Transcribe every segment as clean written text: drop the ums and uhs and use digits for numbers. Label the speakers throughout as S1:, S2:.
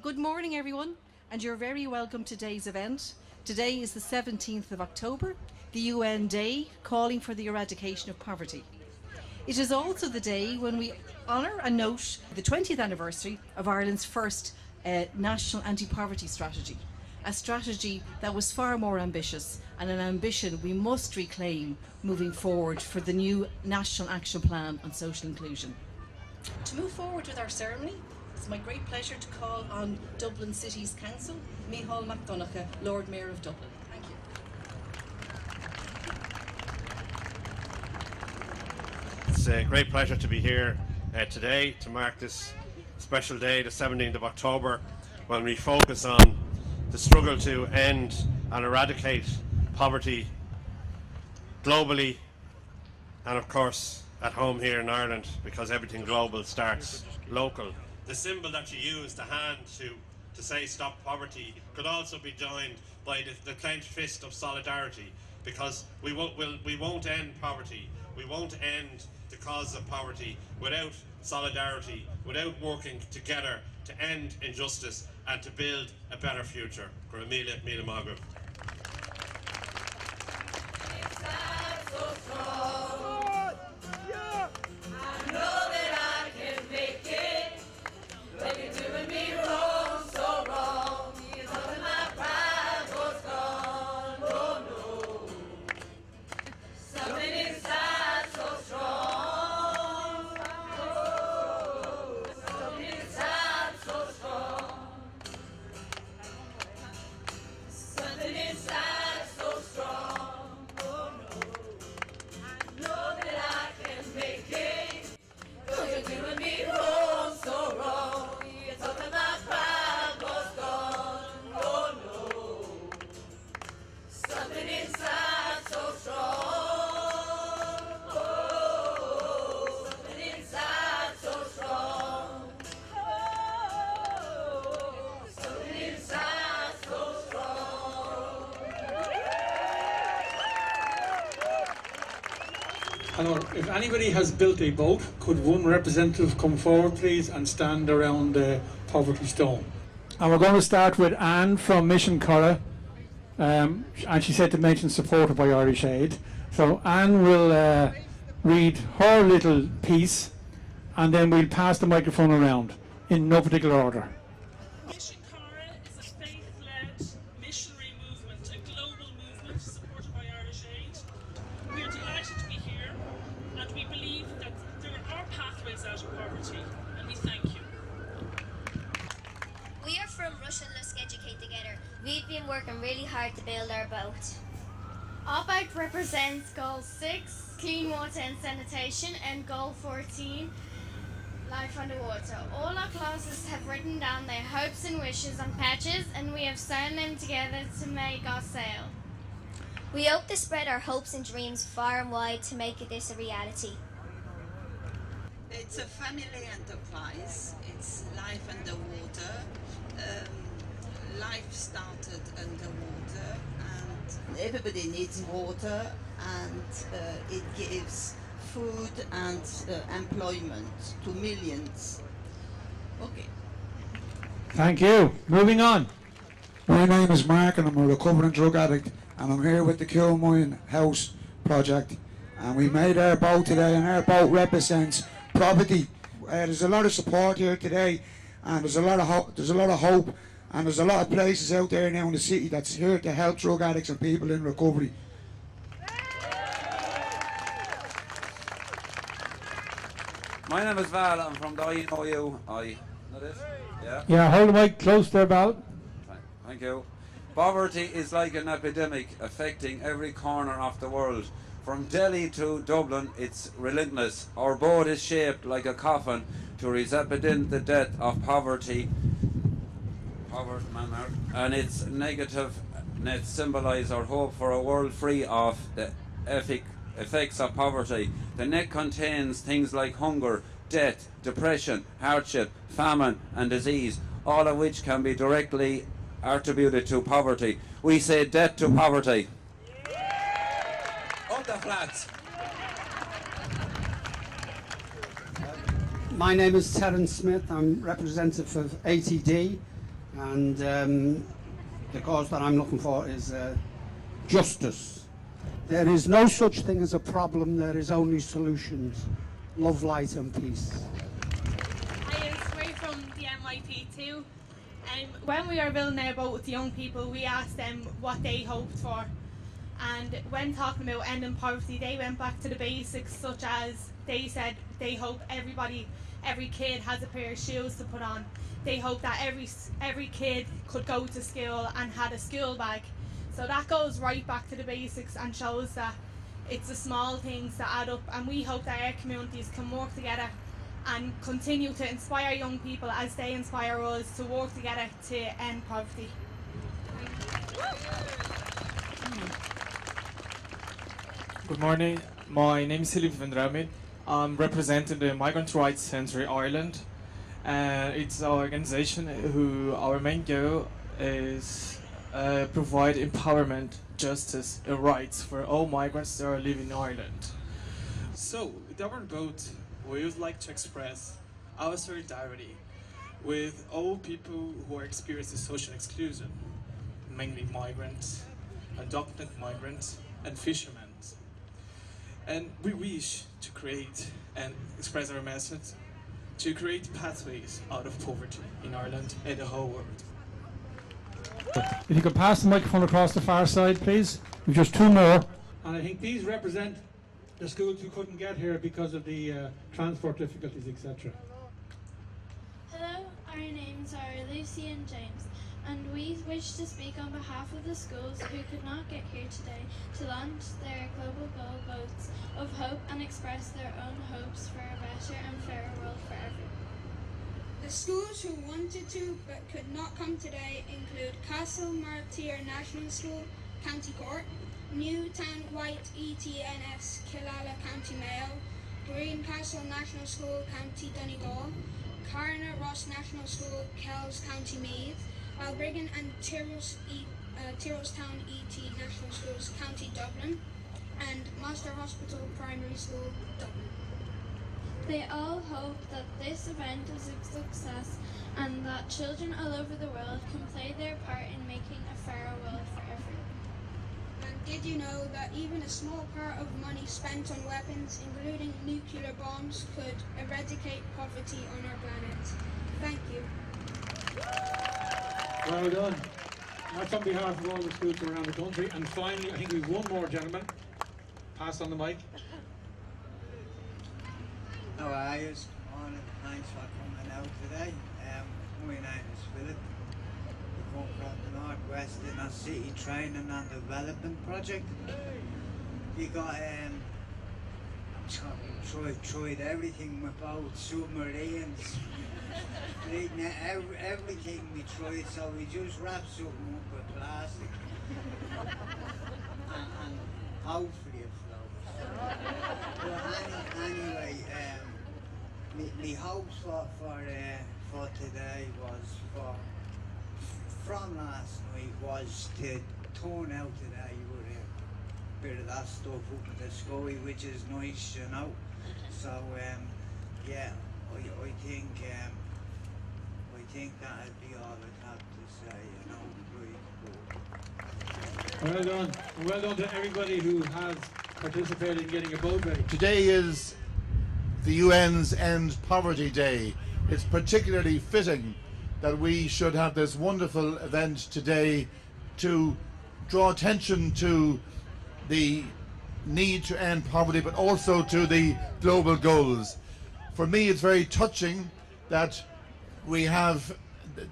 S1: Good morning, everyone, and you're very welcome to today's event. Today is the 17th of October, the UN Day calling for the eradication of poverty. It is also the day when we honour and note the 20th anniversary of Ireland's first national anti-poverty strategy, a strategy that was far more ambitious and an ambition we must reclaim moving forward for the new National Action Plan on Social Inclusion. To move forward with our ceremony, it's my great pleasure to call on Dublin City's Council, Micheál McDonagh, Lord Mayor of Dublin. Thank you.
S2: It's a great pleasure to be here today to mark this special day, the 17th of October, when we focus on the struggle to end and eradicate poverty globally and of course at home here in Ireland, because everything global starts local. The symbol that you use, the hand to say stop poverty, could also be joined by the clenched fist of solidarity, because we won't end poverty, we won't end the cause of poverty without solidarity, without working together to end injustice and to build a better future. Míle mágad.
S3: Hello. If anybody has built a boat, could one representative come forward, please, and stand around the poverty stone? And we're going to start with Anne from Mission Curra, and she said to mention supported by Irish Aid. So Anne will read her little piece, and then we'll pass the microphone around in no particular order.
S4: Mission Curra is a faith-led missionary movement, a global movement supported by Irish Aid. We are delighted to be here, and we believe that there are pathways out of poverty, and we thank you.
S5: We are from Russian Let's Educate Together. We've been working really hard to build our boat.
S6: Our boat represents Goal 6, clean water and sanitation, and Goal 14, life underwater. All our classes have written down their hopes and wishes on patches, and we have sewn them together to make our sail.
S5: We hope to spread our hopes and dreams far and wide to make this a reality.
S7: It's a family enterprise. It's life underwater. Life started underwater, and everybody needs water, and it gives food and employment to millions. Okay.
S3: Thank you. Moving on.
S8: My name is Mark and I'm a recovering drug addict, and I'm here with the Kilmoyne House project, and we made our boat today, and our boat represents poverty. There's a lot of support here today, and there's a lot of hope, and there's a lot of places out there now in the city that's here to help drug addicts and people in recovery.
S9: My name is Val, I'm from the INOU. That is? Yeah?
S3: Yeah, hold the mic close there, Val.
S9: Thank you. Poverty is like an epidemic affecting every corner of the world. From Delhi to Dublin, it's relentless. Our boat is shaped like a coffin to represent the death of poverty. And its negative nets symbolise our hope for a world free of the effects of poverty. The net contains things like hunger, death, depression, hardship, famine and disease, all of which can be directly attributed to poverty. We say death to poverty. On the flats.
S10: My name is Terence Smith. I'm representative of ATD. and the cause that I'm looking for is justice. There is no such thing as a problem, there is only solutions. Love, light and peace.
S11: We're from the MIP too. When we were building our boat with the young people, we asked them what they hoped for. And when talking about ending poverty, they went back to the basics, such as they said they hope every kid has a pair of shoes to put on. They hope that every kid could go to school and had a school bag. So that goes right back to the basics and shows that it's the small things that add up, and we hope that our communities can work together and continue to inspire young people as they inspire us to work together to end poverty.
S12: Good morning, my name is Silip van Ramid. I'm representing the Migrant Rights Centre Ireland. It's an organization who our main goal is provide empowerment, justice and rights for all migrants that are living in Ireland.
S13: So, with our vote, we would like to express our solidarity with all people who are experiencing social exclusion, mainly migrants, undocumented migrants and fishermen. And we wish to create and express our message to create pathways out of poverty in Ireland and the whole world.
S3: If you could pass the microphone across the far side, please. We've just two more. And I think these represent the schools who couldn't get here because of the transport difficulties, etc.
S6: Hello, our names are Lucy and James, and we wish to speak on behalf of the schools who could not get here today to launch their global goal boats of hope and express their own hopes for a better and fairer world for everyone.
S14: The schools who wanted to but could not come today include Castle Martyr National School, County Cork, Newtown White ETNS, Killala, County Mayo, Greencastle National School, County Donegal, Carna Ross National School, Kells, County Meath, Balbriggan and Tyrrellstown ET National Schools, County Dublin, and Master Hospital Primary School, Dublin.
S6: They all hope that this event is a success and that children all over the world can play their part in making a fairer world for everyone.
S14: And did you know that even a small part of money spent on weapons, including nuclear bombs, could eradicate poverty on our planet? Thank you.
S3: Well done. That's on behalf of all the schools around the country. And finally, I think we've one more gentleman. Pass on the mic.
S15: How are you? Morning. Thanks for coming out today. My name is Philip. We come from the Northwest Inner City Training and Development Project. We got tried everything about submarines. Everything we tried, so we just wrapped something up with plastic and hopefully it floats. But anyway, my hopes for today was from last night was to turn out today with a bit of that stuff up in the sky, which is nice, you know. So yeah, I think that'd be all I'd have to say, you know.
S3: Well done. And well done to everybody who has participated in getting a boat ready.
S16: Today is the UN's End Poverty Day. It's particularly fitting that we should have this wonderful event today to draw attention to the need to end poverty, but also to the global goals. For me, it's very touching that we have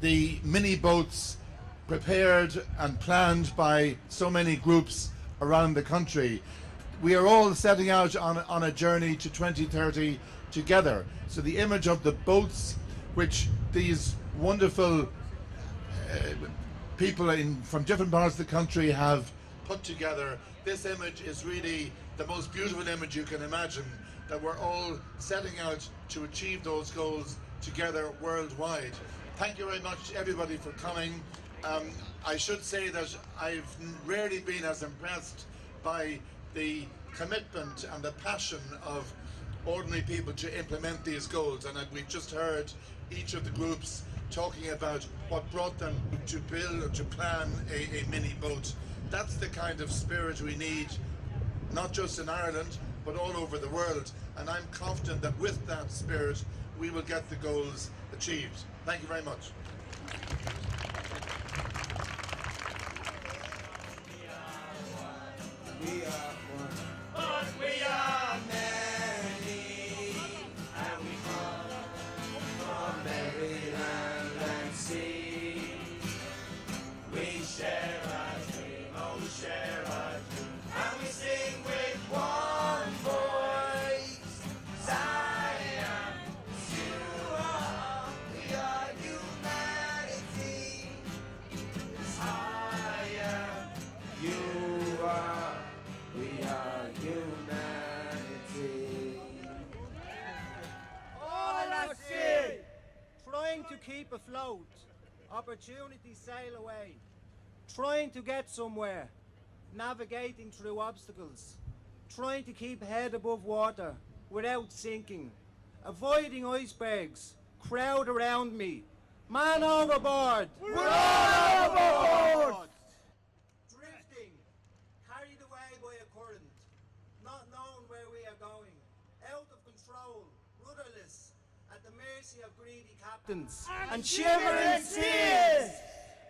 S16: the mini boats prepared and planned by so many groups around the country. We are all setting out on a journey to 2030 together. So the image of the boats, which these wonderful people from different parts of the country have put together, this image is really the most beautiful image you can imagine, that we're all setting out to achieve those goals together worldwide. Thank you very much everybody for coming. I should say that I've rarely been as impressed by the commitment and the passion of ordinary people to implement these goals. And we've just heard each of the groups talking about what brought them to build or to plan a mini boat. That's the kind of spirit we need, not just in Ireland, but all over the world. And I'm confident that with that spirit, we will get the goals achieved. Thank you very much.
S17: We are one, but we are many, and we come from every land and sea. We share our dream, oh, we share our dream, and we sing with one voice. Zion, you are, we are humanity. I am, you are. We are humanity.
S18: All at sea, trying to keep afloat, opportunities sail away, trying to get somewhere, navigating through obstacles, trying to keep head above water without sinking, avoiding icebergs, crowd around me, man overboard! We're all overboard! Drifting, carried away by a current, not knowing where we are going, out of control, rudderless, at the mercy of greedy captains and shivering seas.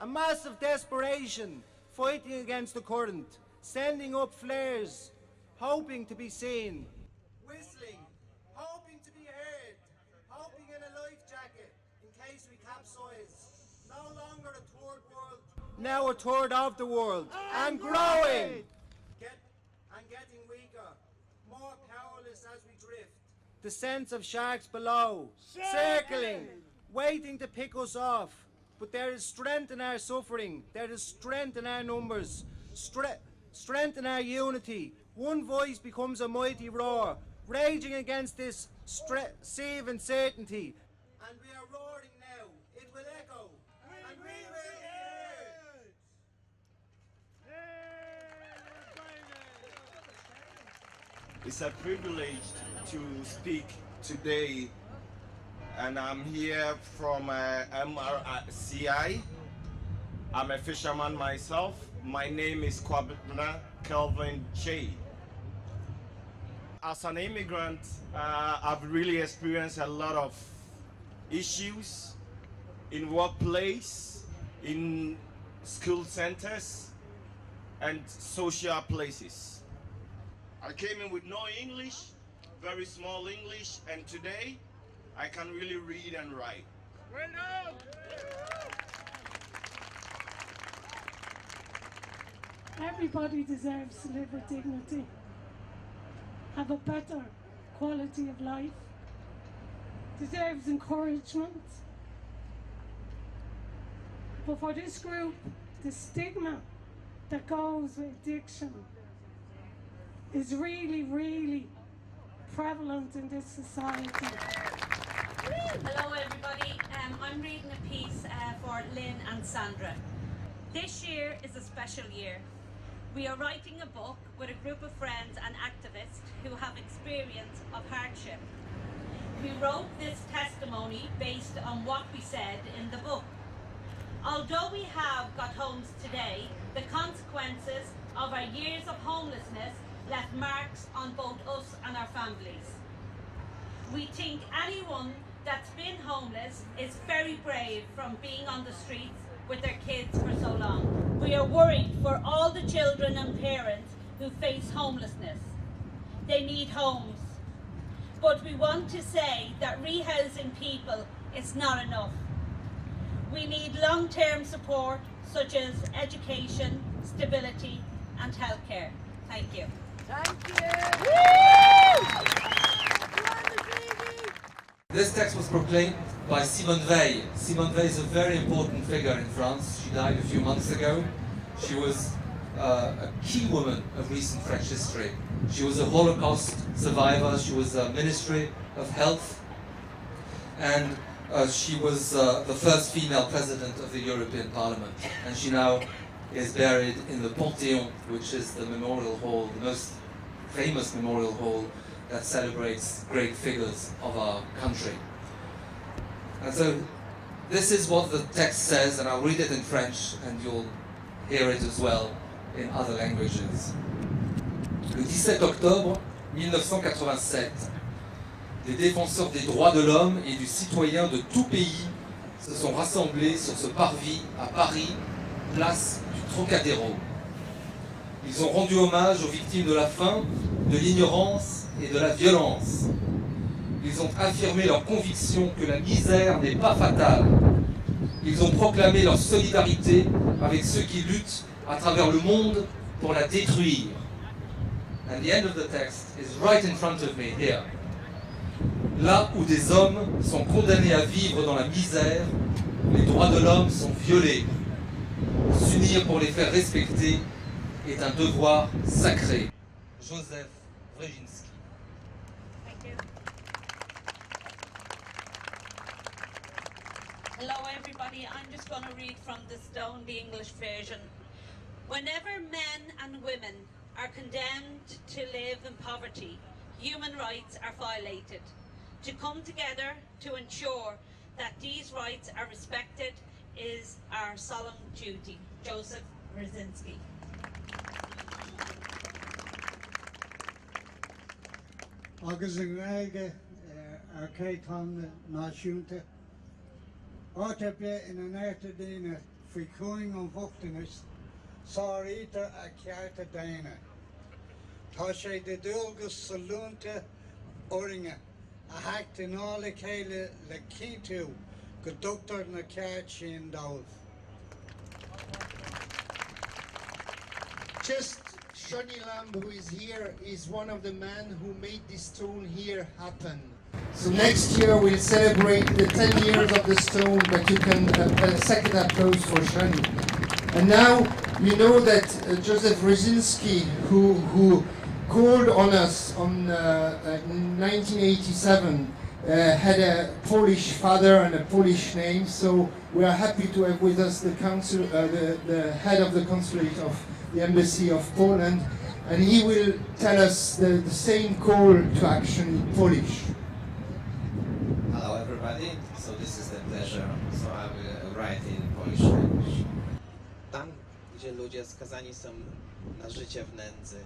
S18: A massive desperation, fighting against the current, sending up flares, hoping to be seen, whistling, hoping to be heard, hoping in a life jacket in case we capsize. No longer a third world, now a third of the world, and growing. Getting weaker, more powerless as we drift. The sense of sharks below, circling, waiting to pick us off. But there is strength in our suffering, there is strength in our numbers, strength in our unity. One voice becomes a mighty roar, raging against this sea of uncertainty. And we are roaring now, it will echo, and we will hear.
S17: It's a privilege to speak today, and I'm here from MRCI. I'm a fisherman myself. My name is Kwabena Kelvin Che. As an immigrant, I've really experienced a lot of issues in workplace, in school centers, and social places. I came in with no English, very small English, and today I can really read and write.
S18: Well done.
S19: Everybody deserves to live with dignity, have a better quality of life, deserves encouragement. But for this group, the stigma that goes with addiction is really, really prevalent in this society.
S20: Hello everybody, I'm reading a piece for Lynn and Sandra. This year is a special year. We are writing a book with a group of friends and activists who have experience of hardship. We wrote this testimony based on what we said in the book. Although we have got homes today, the consequences of our years of homelessness left marks on both us and our families. We think anyone that's been homeless is very brave from being on the streets with their kids for so long. We are worried for all the children and parents who face homelessness. They need homes. But we want to say that rehousing people is not enough. We need long-term support such as education, stability and healthcare. Thank you.
S19: Thank you.
S21: This text was proclaimed by Simone Veil. Simone Veil is a very important figure in France. She died a few months ago. She was a key woman of recent French history. She was a Holocaust survivor. She was a Ministry of Health. And she was the first female president of the European Parliament. And she now is buried in the Panthéon, which is the memorial hall, the most famous memorial hall that celebrates great figures of our country. And so this is what the text says, and I'll read it in French and you'll hear it as well in other languages. Le 17 octobre 1987, des défenseurs des droits de l'homme et du citoyen de tout pays se sont rassemblés sur ce parvis à Paris, place du Trocadéro. Ils ont rendu hommage aux victimes de la faim, de l'ignorance et de la violence. Ils ont affirmé leur conviction que la misère n'est pas fatale. Ils ont proclamé leur solidarité avec ceux qui luttent à travers le monde pour la détruire. And the end of the text is right in front of me here. Là où des hommes sont condamnés à vivre dans la misère, les droits de l'homme sont violés. S'unir pour les faire respecter est un devoir sacré. Joseph Brzezinski.
S20: Thank you. Hello everybody, I'm just going to read from the Stone, the English version. Whenever men and women are condemned to live in poverty, human rights are violated. To come together to ensure that these rights are respected is our solemn duty. Joseph Brzezinski.
S10: Agus an gaige ar céitán náisiúnta. Áta be in an airta daine faoi cúing an bhuachtanas, sáítar a cearta daine. Tá sé de dulgus salúnta oringe, a hacht in ála chéile le cíntiú go dúchtar na ceart sin dámh.
S1: Just Shani Lamb, who is here, is one of the men who made this stone here happen. So next year we'll celebrate the 10 years of the stone, but you can a second applause for Shani. And now you know that Joseph Brzezinski, who called on us in 1987, had a Polish father and a Polish name, so we are happy to have with us the head of the consulate of the Embassy of Poland, and he will tell us the same call to action in Polish.
S22: Hello everybody, so this is the pleasure, so I will write in Polish language.
S23: Tam, gdzie ludzie skazani są na życie w nędzy,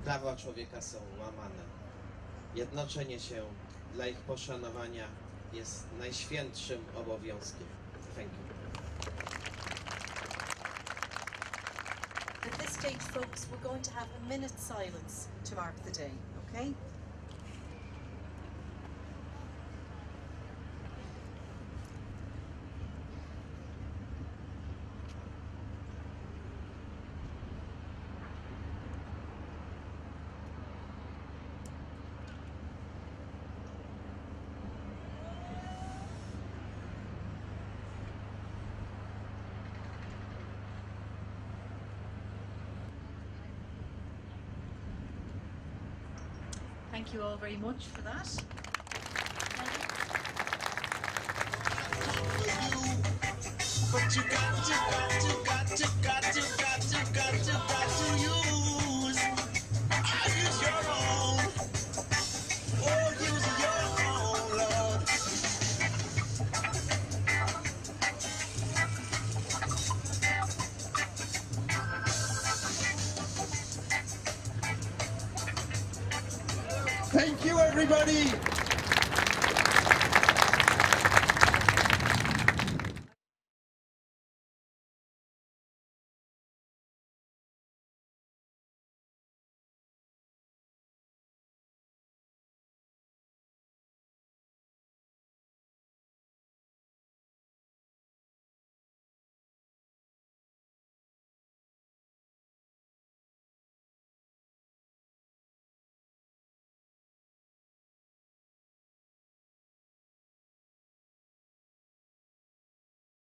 S23: prawa człowieka są łamane. Jednoczenie się dla ich poszanowania jest najświętszym obowiązkiem. Thank you.
S24: At this stage, folks, we're going to have a minute's silence to mark the day, okay? Thank you all very much for that.
S25: But you got to use. Use your own. Oh, use your own, Lord.
S1: Thank you, everybody.